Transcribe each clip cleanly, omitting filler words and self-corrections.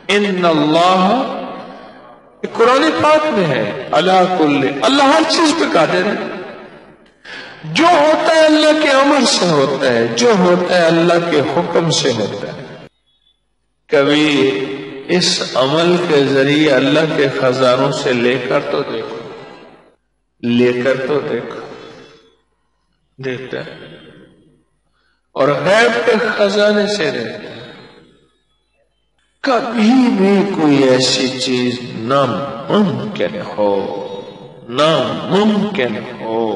ان اللہ، قرآن پاک میں ہے، علی کل، اللہ ہر چیز پہ قادر ہے. جو ہوتا ہے اللہ کے امر سے ہوتا ہے، جو ہوتا ہے اللہ کے حکم سے ہوتا ہے. کبھی اس عمل کے ذریعے اللہ کے خزانوں سے لے کر تو دیکھو، لے کر تو دیکھو، دیکھتا ہے، اور غیب کے خزانے سے دیکھتا ہے. کبھی بھی کوئی ایسی چیز ناممکن ہو، ناممکن ہو،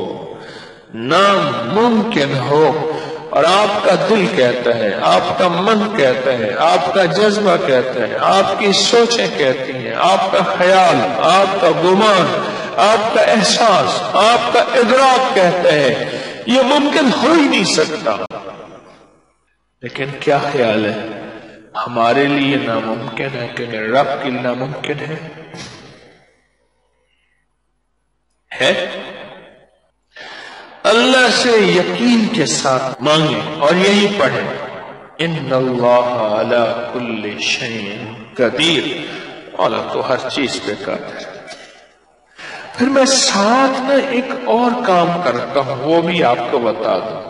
ناممکن ہو، اور آپ کا دل کہتا ہے، آپ کا من کہتا ہے، آپ کا جذبہ کہتا ہے، آپ کی سوچیں کہتی ہیں، آپ کا خیال، آپ کا گمان، آپ کا احساس، آپ کا ادراک کہتا ہے یہ ممکن ہو ہی نہیں سکتا. لیکن کیا خیال ہے، ہمارے لیے ناممکن ہے کہ میرے رب کے لیے ناممکن ہے؟ اللہ سے یقین کے ساتھ مانگیں اور یہی پڑھیں، ان اللہ علی کل شیء قدیر، اللہ تو ہر چیز پہ قادر ہے. پھر میں ساتھ میں ایک اور کام کرتا ہوں، وہ بھی آپ کو بتا دوں.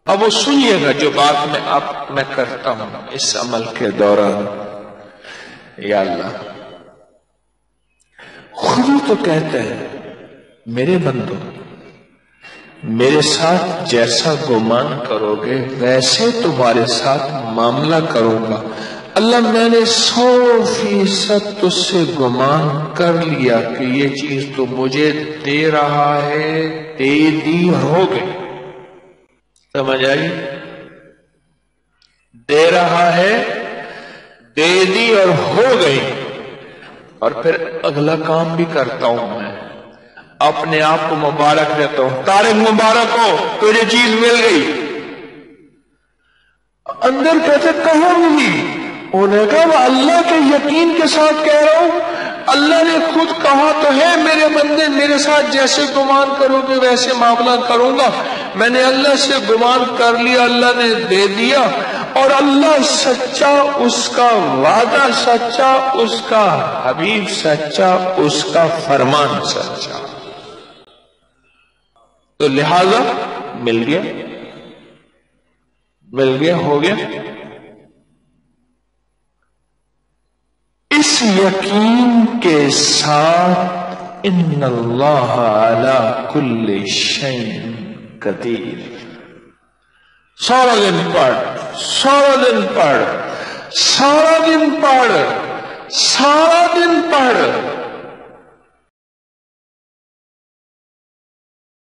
اب وہ سنیے گا جو بات میں کرتا ہوں اس عمل کے دوران. یا اللہ، خود ہی تو کہتے ہیں میرے بندو، میرے ساتھ جیسا گمان کرو گے ویسے تمہارے ساتھ معاملہ کروں گا. اللہ میں نے 100% تجھ سے گمان کر لیا کہ یہ چیز تو مجھے دے رہا ہے، دے دی اور ہو گئی. سمجھ آئی؟ دے رہا ہے، دے دی اور ہو گئی. اور پھر اگلا کام بھی کرتا ہوں، میں اپنے آپ کو مبارک دیتا ہوں، طارق مبارک ہو، تجھے چیز مل گئی. اندر کہتے کہاں ملی؟ انہوں نے کہا اللہ کے یقین کے ساتھ کہہ رہا ہوں، اللہ نے خود کہا تو ہے میرے بندے میرے ساتھ جیسے گمان کرو گے ویسے معاملہ کروں گا. میں نے اللہ سے گمان کر لیا، اللہ نے دے دیا، اور اللہ سچا، اس کا وعدہ سچا، اس کا حبیب سچا، اس کا فرمان سچا. تو لہذا مل گیا، مل گیا، ہو گیا. اس یقین کے ساتھ ان اللہ علی کل شیء قدیر. سارا دن پڑھ، سارا دن پڑھ، سارا دن پڑھ، سارا دن پڑھ.